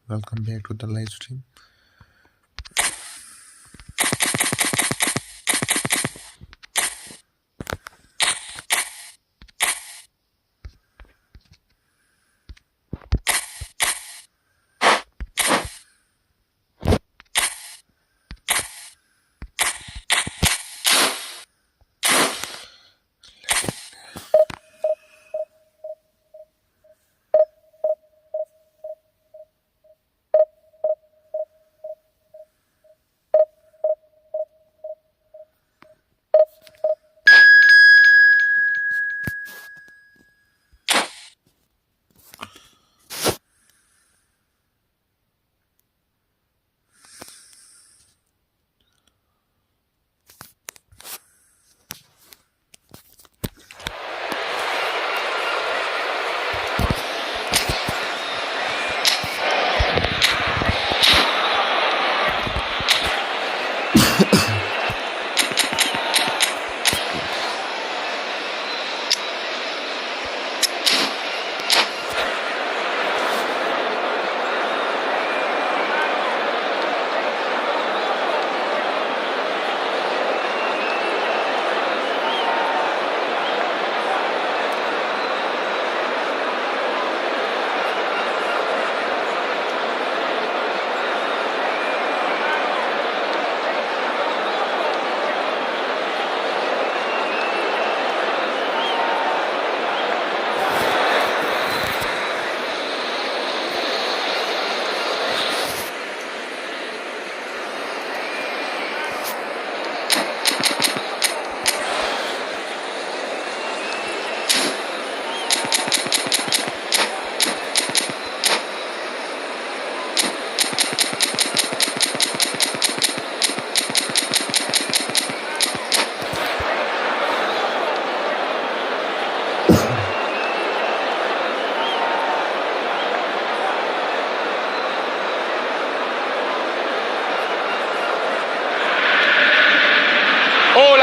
Welcome back to the live stream.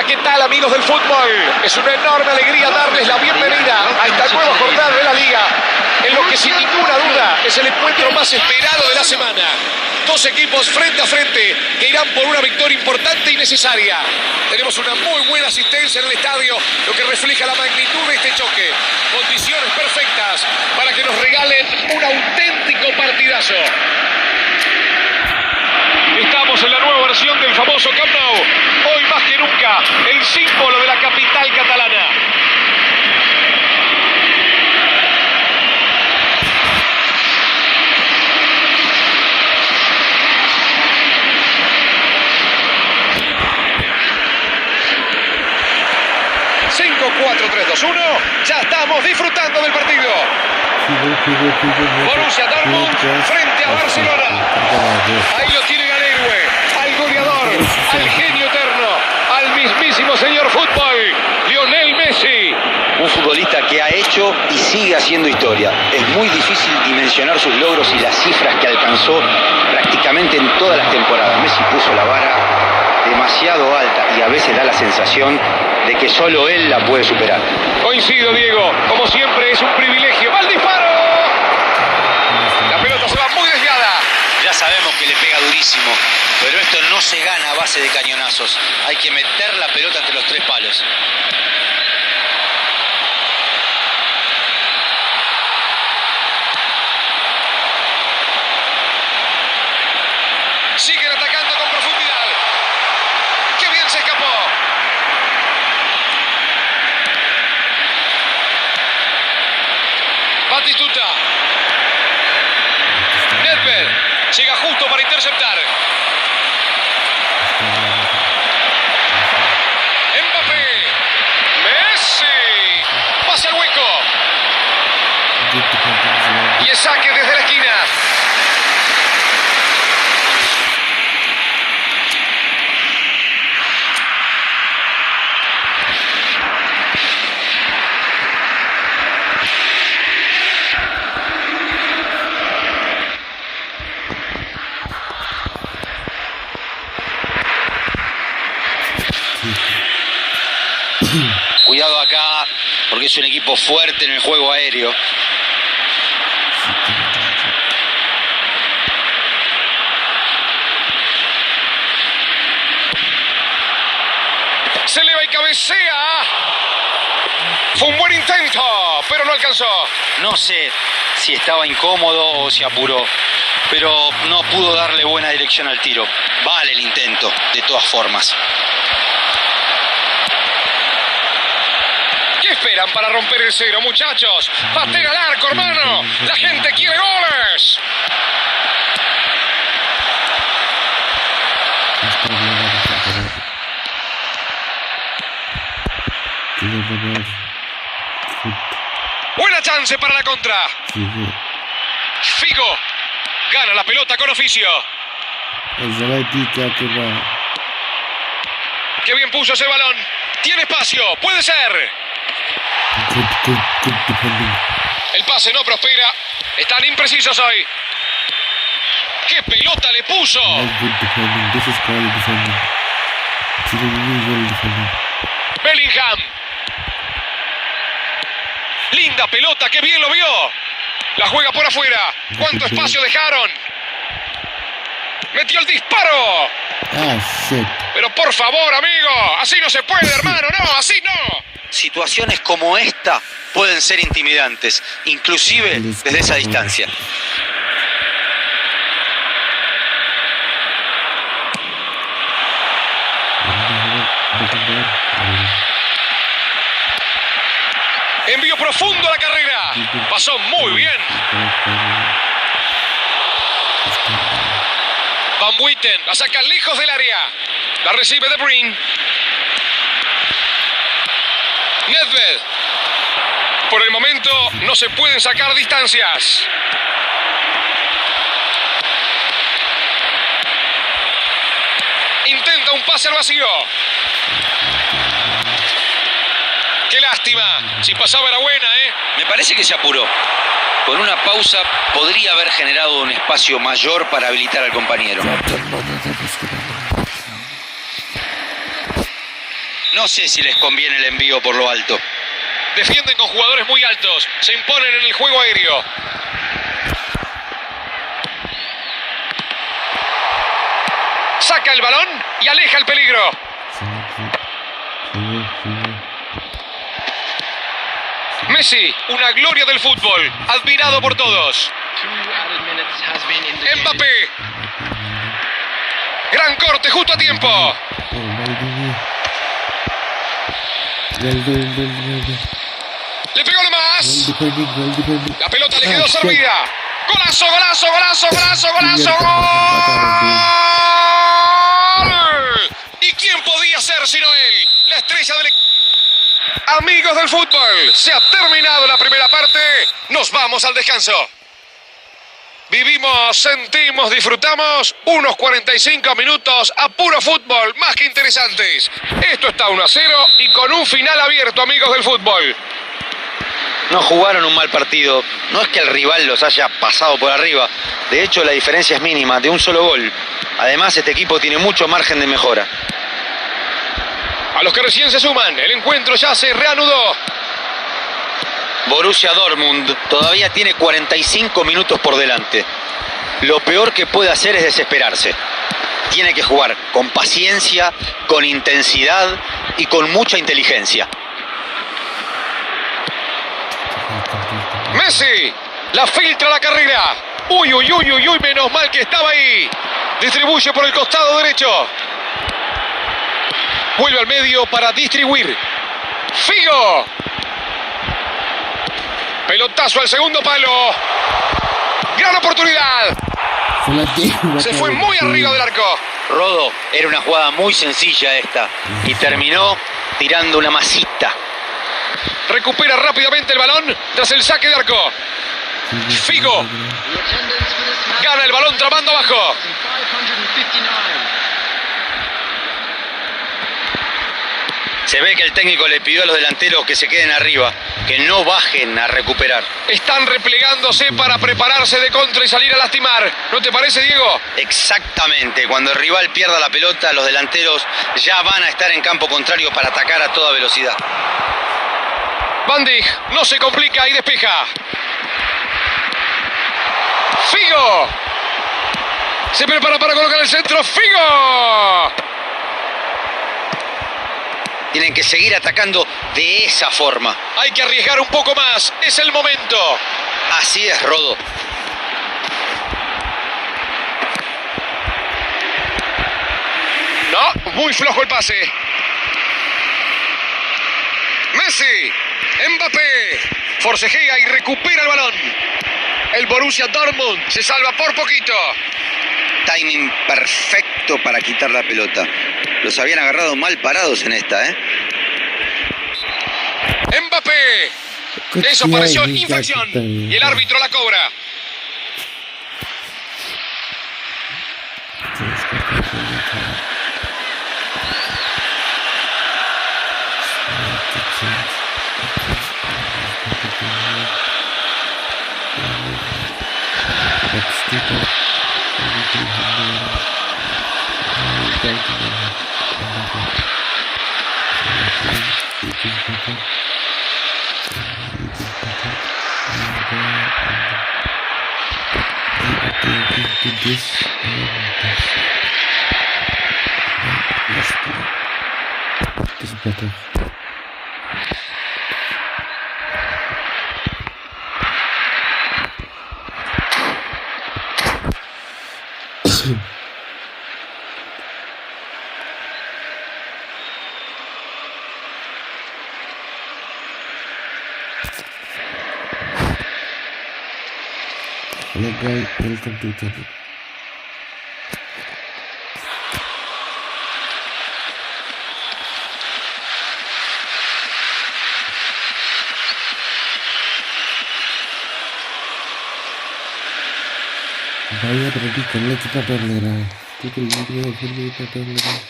¿Qué tal, amigos del fútbol? Es una enorme alegría darles la bienvenida a esta nueva jornada de la Liga, en lo que sin ninguna duda es el encuentro más esperado de la semana. Dos equipos frente a frente que irán por una victoria importante y necesaria. Tenemos una muy buena asistencia en el estadio, lo que refleja la magnitud de este choque. Condiciones perfectas para que nos regalen un auténtico partidazo. Estamos en la nueva versión del famoso Camp Nou. Hoy más que nunca, el símbolo de la capital catalana. Cinco, 4, 3, 2, 1. Ya estamos disfrutando del partido. Borussia Dortmund frente a Barcelona. Ahí lo tienen al héroe, al goleador, al genio eterno, al mismísimo señor fútbol, Lionel Messi. Un futbolista que ha hecho y sigue haciendo historia. Es muy difícil dimensionar sus logros y las cifras que alcanzó prácticamente en todas las temporadas. Messi puso la vara demasiado alta y a veces da la sensación de que solo él la puede superar. Coincido, Diego. Como siempre, es un privilegio. ¡Va el disparo! La pelota se va muy desviada. Ya sabemos que le pega durísimo, pero esto no se gana a base de cañonazos. Hay que meter la pelota entre los tres palos. Siguen atacando con profundidad. ¡Qué bien se escapó! Batistuta. Nedved llega justo para interceptar. Mbappé. Messi. Pase al hueco. Y es saque desde la esquina. Cuidado acá, porque es un equipo fuerte en el juego aéreo. Se eleva y cabecea. Fue un buen intento, pero no alcanzó. No sé si estaba incómodo o se apuró, pero no pudo darle buena dirección al tiro. Vale el intento, de todas formas. ¿Qué esperan para romper el cero, muchachos? ¡Pateen al arco, hermano! ¡La gente quiere goles! Buena chance para la contra. Figo gana la pelota con oficio. Qué bien puso ese balón. Tiene espacio, puede ser. El pase no prospera. Están imprecisos hoy. ¡Qué pelota le puso! Bellingham. Linda pelota, qué bien lo vio. La juega por afuera. ¿Cuánto espacio dejaron? Metió el disparo. Pero por favor, amigo, así no se puede, hermano. No, así no. Situaciones como esta pueden ser intimidantes, inclusive desde esa distancia. Envío profundo a la carrera. Pasó muy bien. Van Buiten la saca lejos del área. La recibe De Bruyne. Nedved. Por el momento no se pueden sacar distancias. Intenta un pase al vacío. Qué lástima. Si pasaba era buena, ¿eh? Me parece que se apuró. Con una pausa podría haber generado un espacio mayor para habilitar al compañero. No sé si les conviene el envío por lo alto. Defienden con jugadores muy altos. Se imponen en el juego aéreo. Saca el balón y aleja el peligro. Messi, una gloria del fútbol, admirado por todos. Mbappé. Gran corte justo a tiempo. Le pegó nomás. La pelota le quedó servida. Golazo, golazo, golazo, golazo, golazo. ¡Gol! ¿Y quién podía ser sino él? La estrella del equipo. Amigos del fútbol, se ha terminado la primera parte. Nos vamos al descanso. Vivimos, sentimos, disfrutamos unos 45 minutos a puro fútbol, más que interesantes. Esto está 1-0 y con un final abierto, amigos del fútbol. No jugaron un mal partido. No es que el rival los haya pasado por arriba. De hecho, la diferencia es mínima, de un solo gol. Además, este equipo tiene mucho margen de mejora. A los que recién se suman, el encuentro ya se reanudó. Borussia Dortmund todavía tiene 45 minutos por delante. Lo peor que puede hacer es desesperarse. Tiene que jugar con paciencia, con intensidad y con mucha inteligencia. Messi, la filtra la carrera. Uy, uy, uy, uy, uy, menos mal que estaba ahí. Distribuye por el costado derecho. Vuelve al medio para distribuir. Figo. Pelotazo al segundo palo. Gran oportunidad. Se fue muy arriba del arco. Rodo, era una jugada muy sencilla esta. Y terminó tirando una masita. Recupera rápidamente el balón tras el saque de arco. Figo. Gana el balón tramando abajo. Se ve que el técnico le pidió a los delanteros que se queden arriba, que no bajen a recuperar. Están replegándose para prepararse de contra y salir a lastimar. ¿No te parece, Diego? Exactamente. Cuando el rival pierda la pelota, los delanteros ya van a estar en campo contrario para atacar a toda velocidad. Van Dijk no se complica y despeja. Figo. Se prepara para colocar el centro. Figo. Tienen que seguir atacando de esa forma. Hay que arriesgar un poco más. Es el momento. Así es, Rodo. No, muy flojo el pase. Messi, Mbappé, forcejea y recupera el balón. El Borussia Dortmund se salva por poquito. Timing perfecto para quitar la pelota. Los habían agarrado mal parados en esta, ¿eh? Mbappé. Eso pareció infracción. Y el árbitro la cobra. Hello guys, welcome to channel. भाई अब ready कर ले, कितना time लग रहा है क्योंकि video फिर भी इतना टाइम लग रहा है.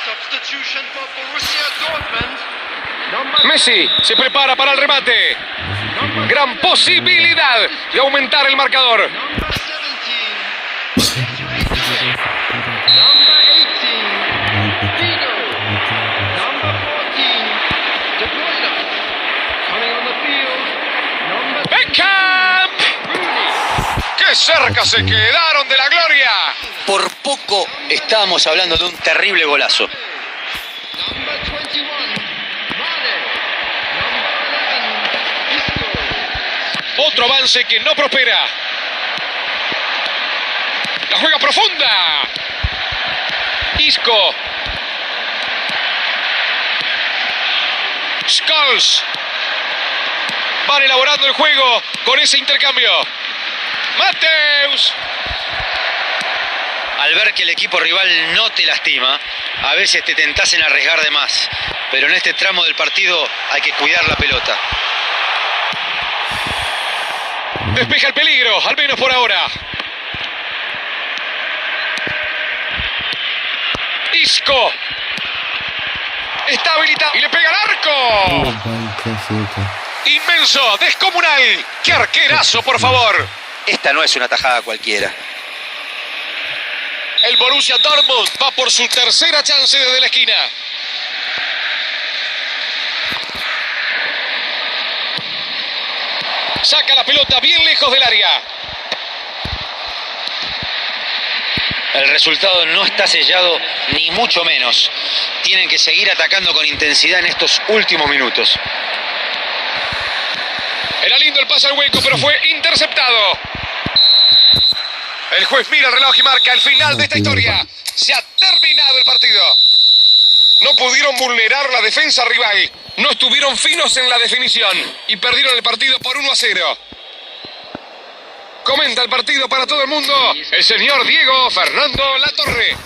Substitution for Borussia Dortmund. Messi se prepara para el remate. Gran posibilidad de aumentar el marcador. ¡Beckham! ¡Qué cerca se quedaron de la gloria! Por poco estábamos hablando de un terrible golazo. Otro avance que no prospera. La juega profunda. Isco. Scholes. Van elaborando el juego con ese intercambio. Mateus. Al ver que el equipo rival no te lastima, a veces te tentás en arriesgar de más. Pero en este tramo del partido hay que cuidar la pelota. Despeja el peligro, al menos por ahora. Isco. Está habilitado y le pega al arco. Inmenso, descomunal. ¡Qué arquerazo, por favor! Esta no es una tajada cualquiera. El Borussia Dortmund va por su tercera chance desde la esquina. Saca la pelota bien lejos del área. El resultado no está sellado, ni mucho menos. Tienen que seguir atacando con intensidad en estos últimos minutos. Era lindo el pase al hueco, pero fue interceptado. El juez mira el reloj y marca el final de esta historia. Se ha terminado el partido. No pudieron vulnerar la defensa rival. No estuvieron finos en la definición y perdieron el partido por 1-0. Comenta el partido para todo el mundo el señor Diego Fernando Latorre.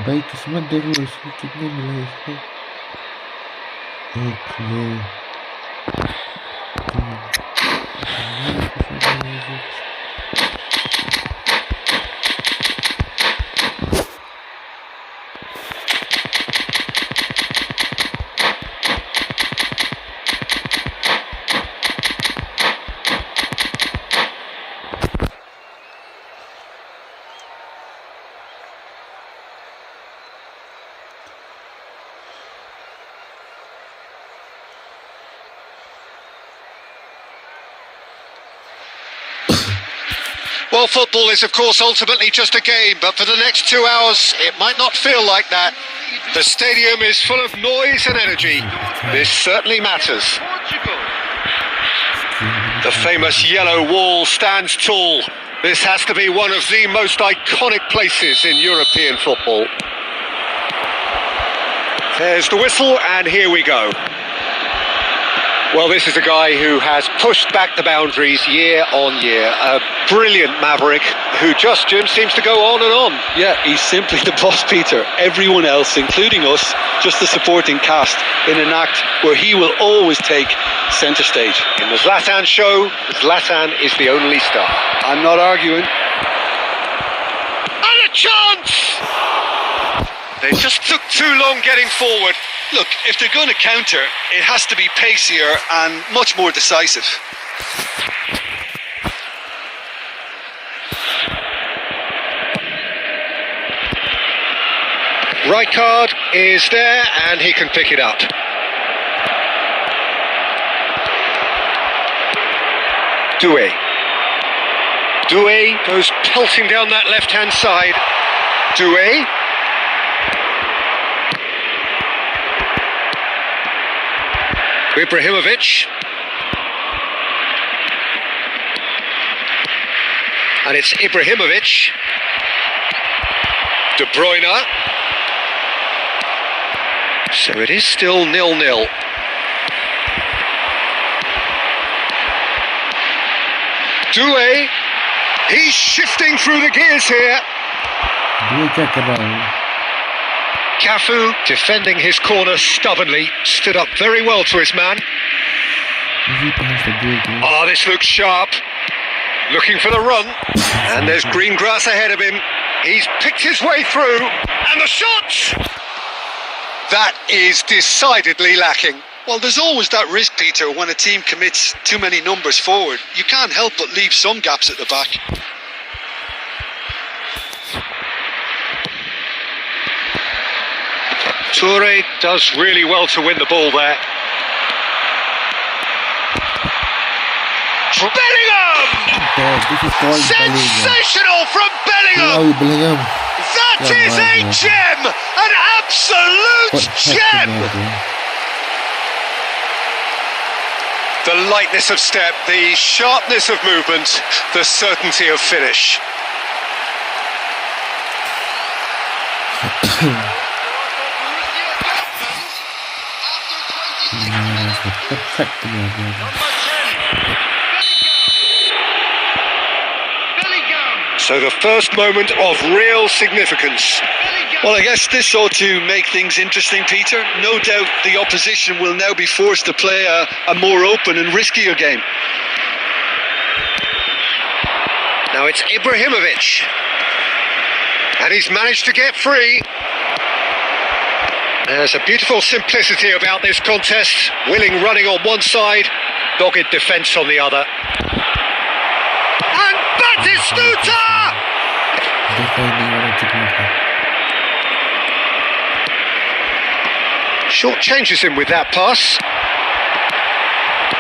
भाई किस्मत देख लो इसको कितने मिले इसको। एक लो Well, football is, of course, ultimately just a game, but for the next 2 hours, it might not feel like that. The stadium is full of noise and energy. This certainly matters. The famous yellow wall stands tall. This has to be one of the most iconic places in European football. There's the whistle, and here we go. Well, this is a guy who has pushed back the boundaries year on year. A brilliant maverick who just, Jim, seems to go on and on. Yeah, he's simply the boss, Peter. Everyone else, including us, just the supporting cast in an act where he will always take centre stage. In the Zlatan show, Zlatan is the only star. I'm not arguing. And a chance! They just took too long getting forward. Look, if they're going to counter, it has to be pacier and much more decisive. Rijkaard is there and he can pick it up. Doué goes pelting down that left-hand side. Doué. Ibrahimovic. And it's Ibrahimovic. De Bruyne. So it is still 0-0. Doué. He's shifting through the gears here. Cafu defending his corner stubbornly, stood up very well to his man. Oh, this looks sharp. Looking for the run, and there's green grass ahead of him. He's picked his way through, and the shot! That is decidedly lacking. Well, there's always that risk, Peter, when a team commits too many numbers forward. You can't help but leave some gaps at the back. Toure does really well to win the ball there. Bellingham! Sensational from Bellingham! That is a gem! An absolute gem! The lightness of step, the sharpness of movement, the certainty of finish. So the first moment of real significance. Well, I guess this ought to make things interesting, Peter. No doubt the opposition will now be forced to play a more open and riskier game. Now it's Ibrahimovic. And he's managed to get free. There's a beautiful simplicity about this contest. Willing running on one side, dogged defence on the other. And Batistuta! Short changes him with that pass.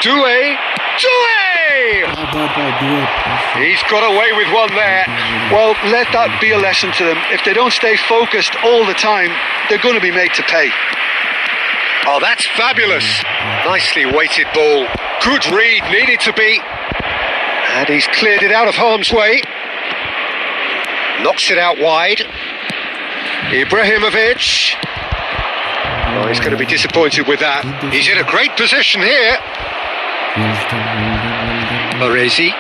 Doué! He's got away with one there. Well, let that be a lesson to them. If they don't stay focused all the time, they're going to be made to pay. Oh, that's fabulous. Nicely weighted ball. Good read, needed to be. And he's cleared it out of harm's way. Knocks it out wide. Ibrahimovic. Oh, he's going to be disappointed with that. He's in a great position here. Baresi.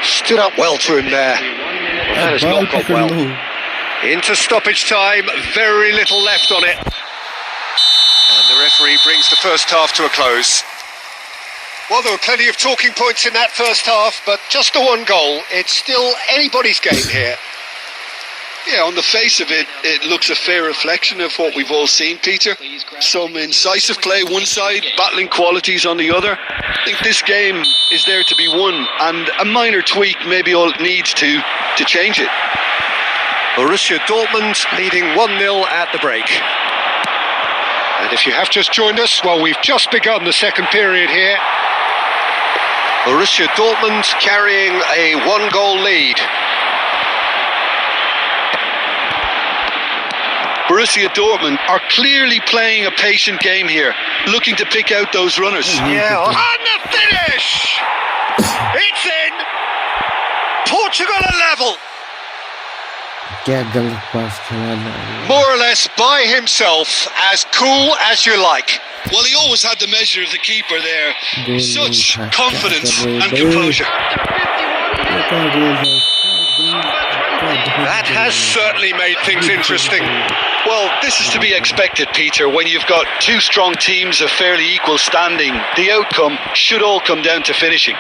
Stood up well to him there. Well, that has not gone well. Into stoppage time, very little left on it. And the referee brings the first half to a close. Well, there were plenty of talking points in that first half, but just the one goal. It's still anybody's game here. Yeah, on the face of it, it looks a fair reflection of what we've all seen, Peter. Some incisive play one side, battling qualities on the other. I think this game is there to be won, and a minor tweak maybe all it needs to change it. Borussia Dortmund leading 1-0 at the break. And if you have just joined us, well, we've just begun the second period here. Borussia Dortmund carrying a 1-goal lead. Borussia Dortmund are clearly playing a patient game here, looking to pick out those runners. Yeah, and the finish! It's in! Portugal are level! More or less by himself, as cool as you like. Well, he always had the measure of the keeper there. Such confidence and composure. That has certainly made things interesting. Well, this is to be expected, Peter. When you've got two strong teams of fairly equal standing, the outcome should all come down to finishing.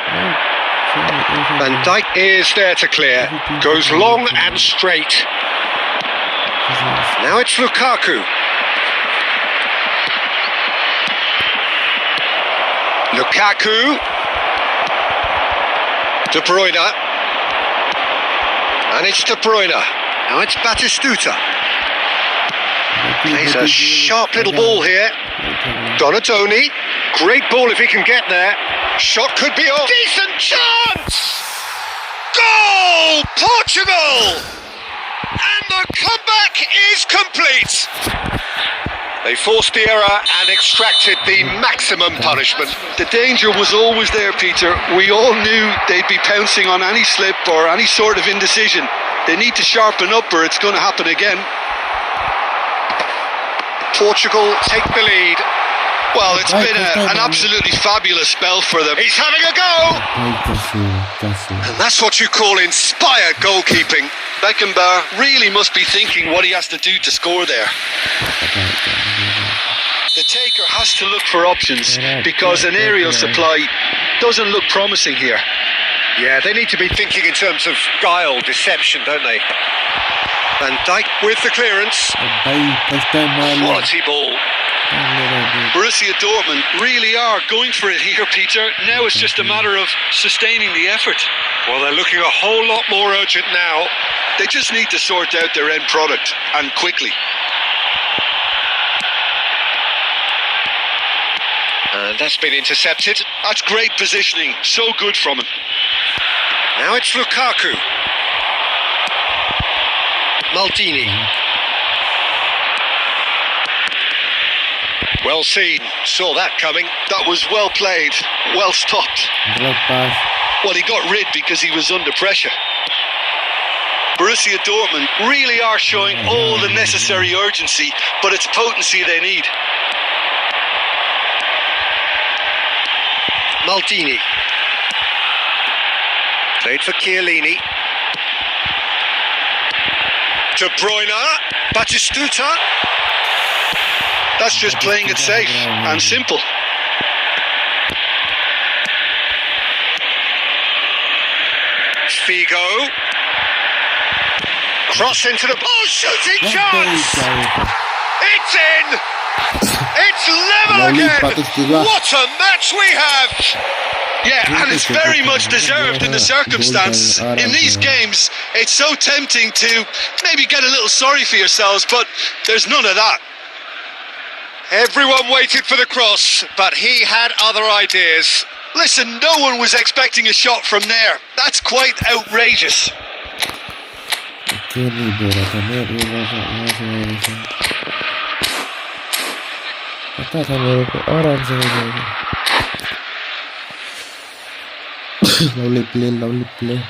Van Dijk is there to clear. Goes long and straight. Now it's Lukaku. Lukaku. De Bruyne. And it's De Bruyne. Now it's Batistuta. Plays a sharp little ball here. Donatoni. Great ball if he can get there. Shot could be off. Decent chance! Goal! Portugal! And the comeback is complete. They forced the error and extracted the maximum punishment. The danger was always there, Peter. We all knew they'd be pouncing on any slip or any sort of indecision. They need to sharpen up or it's going to happen again. Portugal take the lead. Well, it's been an absolutely fabulous spell for them. He's having a go! And that's what you call inspired goalkeeping. Beckenbauer really must be thinking what he has to do to score there. The taker has to look for options because an aerial supply doesn't look promising here. Yeah, they need to be thinking in terms of guile, deception, don't they? Van Dijk with the clearance. Quality ball. Borussia Dortmund really are going for it here, Peter. Now it's just a matter of sustaining the effort. Well, they're looking a whole lot more urgent now. They just need to sort out their end product, and quickly. And that's been intercepted. That's great positioning. So good from him. Now it's Lukaku. Maldini. Well seen. Saw that coming. That was well played. Well stopped. Well, he got rid because he was under pressure. Borussia Dortmund really are showing all the necessary urgency, but it's potency they need. Maldini. Played for Chiellini. De Bruyne. Batistuta. That's just playing it safe and simple. Figo. Cross into the... Oh, shooting chance! It's in! It's level again! What a match we have! Yeah, and it's very much deserved in the circumstances. In these games, it's so tempting to maybe get a little sorry for yourselves, but there's none of that. Everyone waited for the cross, but he had other ideas. Listen, no one was expecting a shot from there. That's quite outrageous. Lovely play.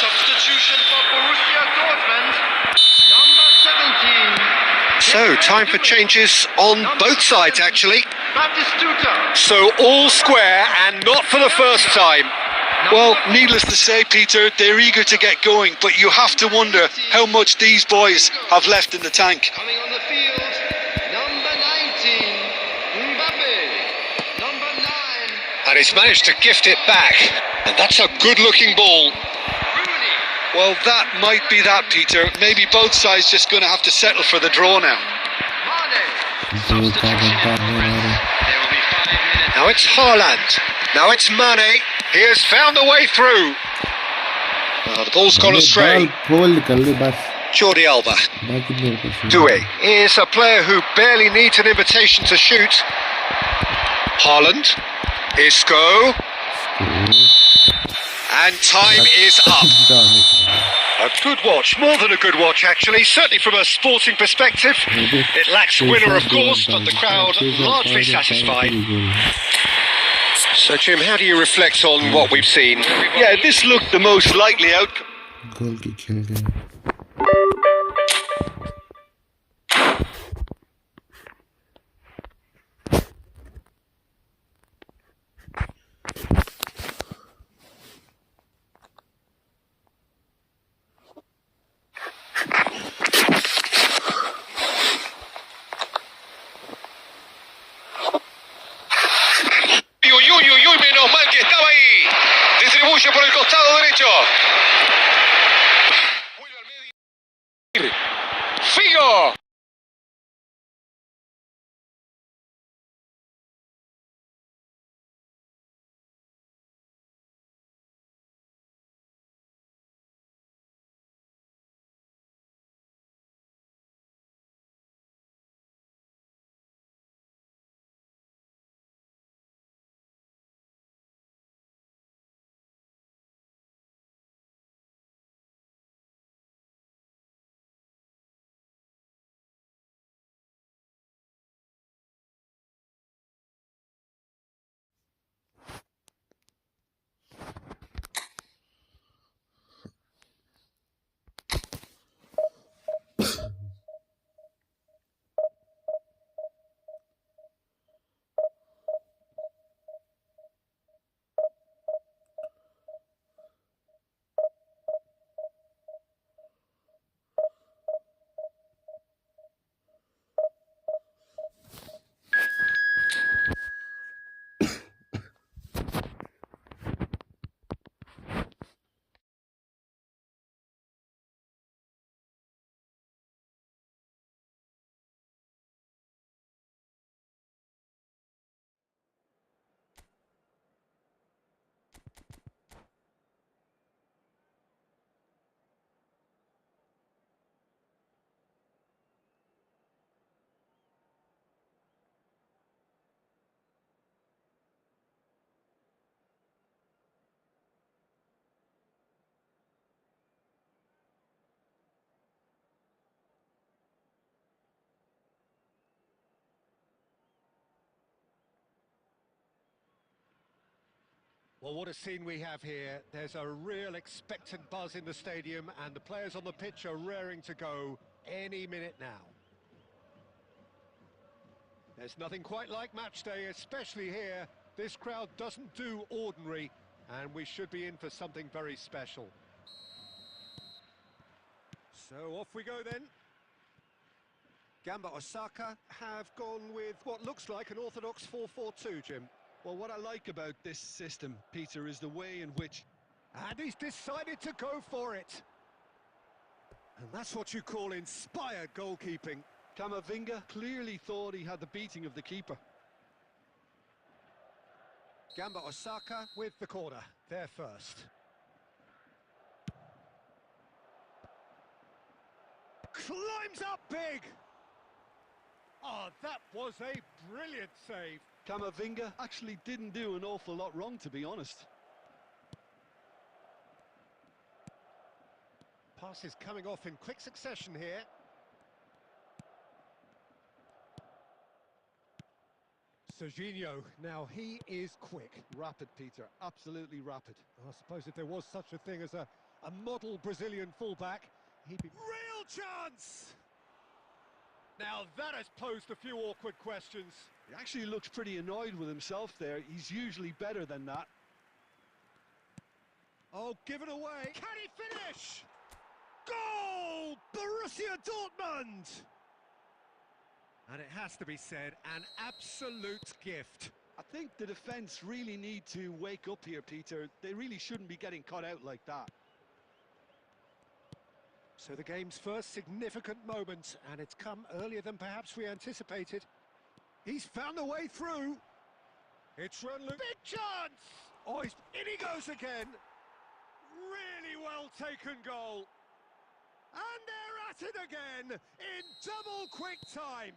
Substitution for Borussia Dortmund. Number 17. So, time for changes on both sides, actually. So, all square and not for the first time. Well, needless to say, Peter, they're eager to get going, but you have to wonder how much these boys have left in the tank. Coming on the field, number 19, Mbappe. Number 9. And he's managed to gift it back. And that's a good-looking ball. Well, that might be that, Peter. Maybe both sides just going to have to settle for the draw now. Now it's Haaland. Now it's Mane. He has found the way through. The ball's gone astray. Jordi Alba. Doué is a player who barely needs an invitation to shoot. Haaland. Isco. And time is up. A good watch, more than a good watch actually, certainly from a sporting perspective. It lacks winner of course, but the crowd largely satisfied. So Jim, how do you reflect on what we've seen? Yeah, this looked the most likely outcome. गोल की खेल गया. Uy, menos mal que estaba ahí. Distribuye por el costado derecho. Vuelve al medio. Figo. Well, what a scene we have here. There's a real expectant buzz in the stadium and the players on the pitch are raring to go any minute now. There's nothing quite like match day, especially here. This crowd doesn't do ordinary and we should be in for something very special. So off we go then. Gamba Osaka have gone with what looks like an orthodox 4-4-2, Jim. Well, what I like about this system, Peter, is the way in which... And he's decided to go for it. And that's what you call inspired goalkeeping. Camavinga clearly thought he had the beating of the keeper. Gamba Osaka with the corner, there first. Climbs up big! Oh, that was a brilliant save. Camavinga actually didn't do an awful lot wrong, to be honest. Passes coming off in quick succession here. Serginho, now he is quick. Rapid, Peter, absolutely rapid. I suppose if there was such a thing as a model Brazilian fullback, he'd be... Real chance! Now that has posed a few awkward questions. He actually looks pretty annoyed with himself there. He's usually better than that. Oh, give it away. Can he finish? Goal! Borussia Dortmund! And it has to be said, an absolute gift. I think the defence really need to wake up here, Peter. They really shouldn't be getting caught out like that. So the game's first significant moment, and it's come earlier than perhaps we anticipated. He's found a way through. It's run loose. Big chance! Oh, in he goes again. Really well taken goal. And they're at it again in double quick time.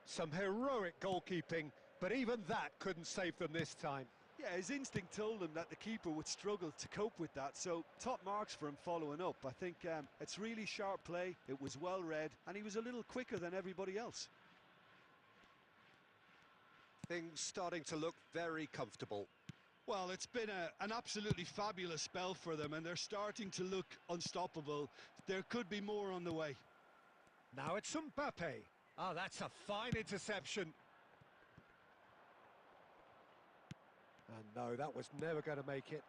Some heroic goalkeeping, but even that couldn't save them this time. Yeah, his instinct told him that the keeper would struggle to cope with that, so top marks for him following up. I think it's really sharp play, it was well read, and he was a little quicker than everybody else. Things starting to look very comfortable. Well, it's been an absolutely fabulous spell for them, and they're starting to look unstoppable. There could be more on the way. Now it's Mbappe. Oh, that's a fine interception. And no, that was never going to make it.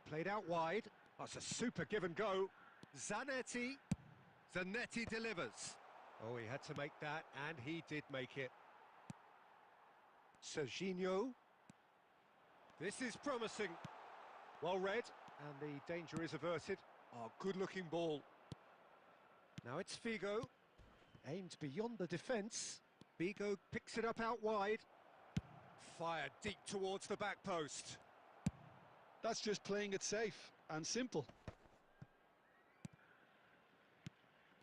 Played out wide. That's a super give and go. Zanetti delivers. Oh, he had to make that, and he did make it. Serginho. This is promising. Well read, and the danger is averted. Oh, good-looking ball. Now it's Figo. Aimed beyond the defence. Figo picks it up out wide. Fired deep towards the back post. That's just playing it safe and simple.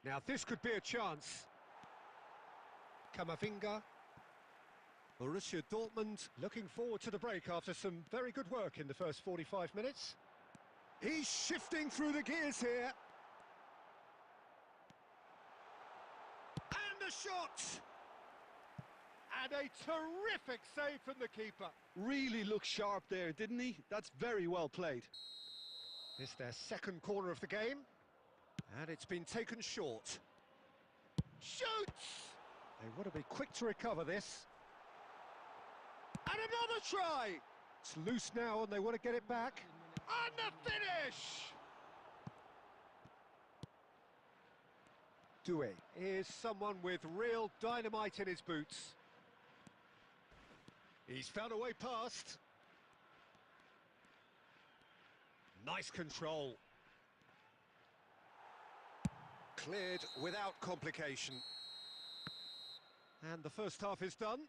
Now this could be a chance. Camavinga. Borussia Dortmund looking forward to the break after some very good work in the first 45 minutes. He's shifting through the gears here. And the shot! And a terrific save from the keeper. Really looked sharp there, didn't he? That's very well played. It's their second corner of the game. And it's been taken short. Shoots! They want to be quick to recover this. And another try! It's loose now and they want to get it back. And the finish! Doué is someone with real dynamite in his boots. He's found a way past. Nice control. Cleared without complication. And the first half is done.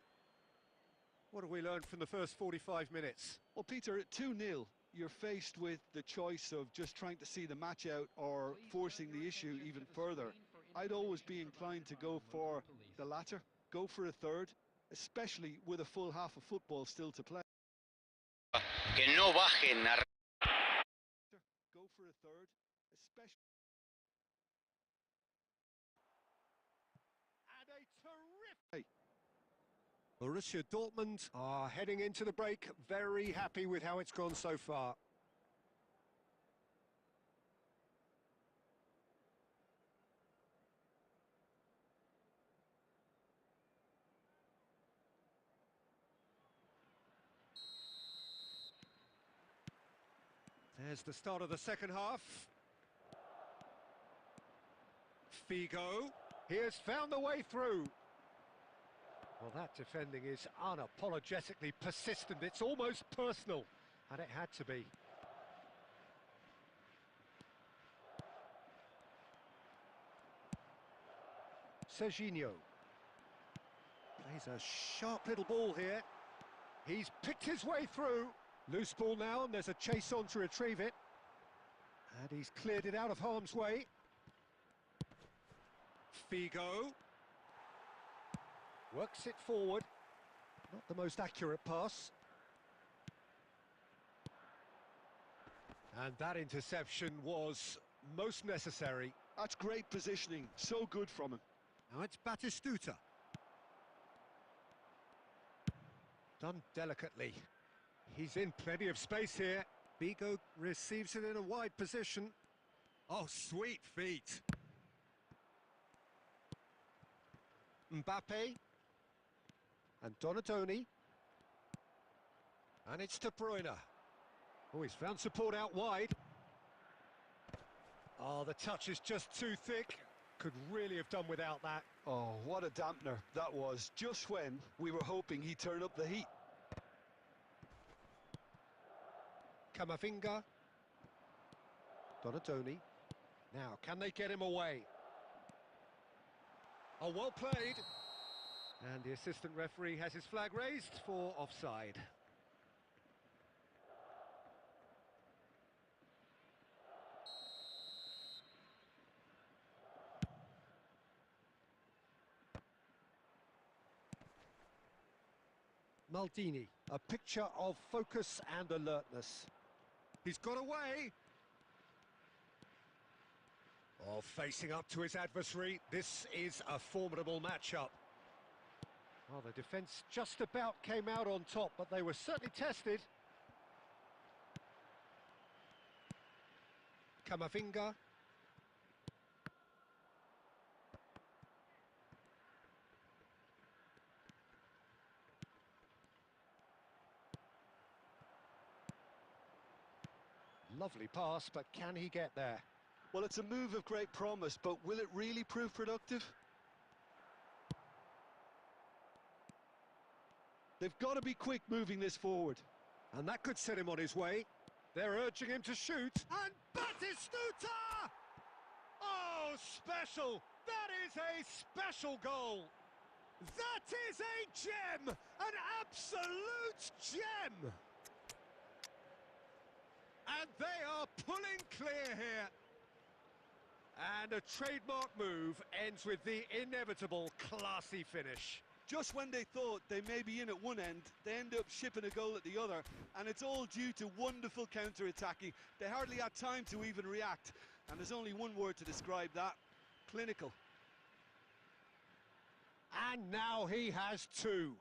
What have we learned from the first 45 minutes? Well, Peter, at 2-0, you're faced with the choice of just trying to see the match out or forcing the issue even further. I'd always be inclined to go for the latter, go for a third, especially with a full half of football still to play. Que no bajen a... Go for a third, especially... And a terrific... Borussia Dortmund are heading into the break very happy with how it's gone so far. There's the start of the second half. Figo, he has found the way through. Well, that defending is unapologetically persistent. It's almost personal, and it had to be. Serginho. Plays a sharp little ball here. He's picked his way through. Loose ball now, and there's a chase on to retrieve it. And he's cleared it out of harm's way. Figo. Works it forward. Not the most accurate pass. And that interception was most necessary. That's great positioning, so good from him. Now it's Batistuta. Done delicately. He's in plenty of space here. Figo receives it in a wide position. Oh, sweet feet. Mbappe. And Donatoni. And it's De Bruyne. Oh, he's found support out wide. Oh, the touch is just too thick. Could really have done without that. Oh, what a dampener that was, just when we were hoping he'd turn up the heat. Camavinga. Donatoni. Now, can they get him away? Oh, well played. And the assistant referee has his flag raised for offside. Maldini, a picture of focus and alertness. He's got away. Oh, facing up to his adversary, this is a formidable matchup. Well, the defence just about came out on top, but they were certainly tested. Camavinga. Lovely pass, but can he get there? Well, it's a move of great promise, but will it really prove productive? They've got to be quick moving this forward. And that could set him on his way. They're urging him to shoot. And Batistuta! Oh, special! That is a special goal! That is a gem! An absolute gem! And they are pulling clear here. And a trademark move ends with the inevitable classy finish. Just when they thought they may be in at one end, they end up shipping a goal at the other, and it's all due to wonderful counter-attacking. They hardly had time to even react, and there's only one word to describe that: clinical. And now he has two.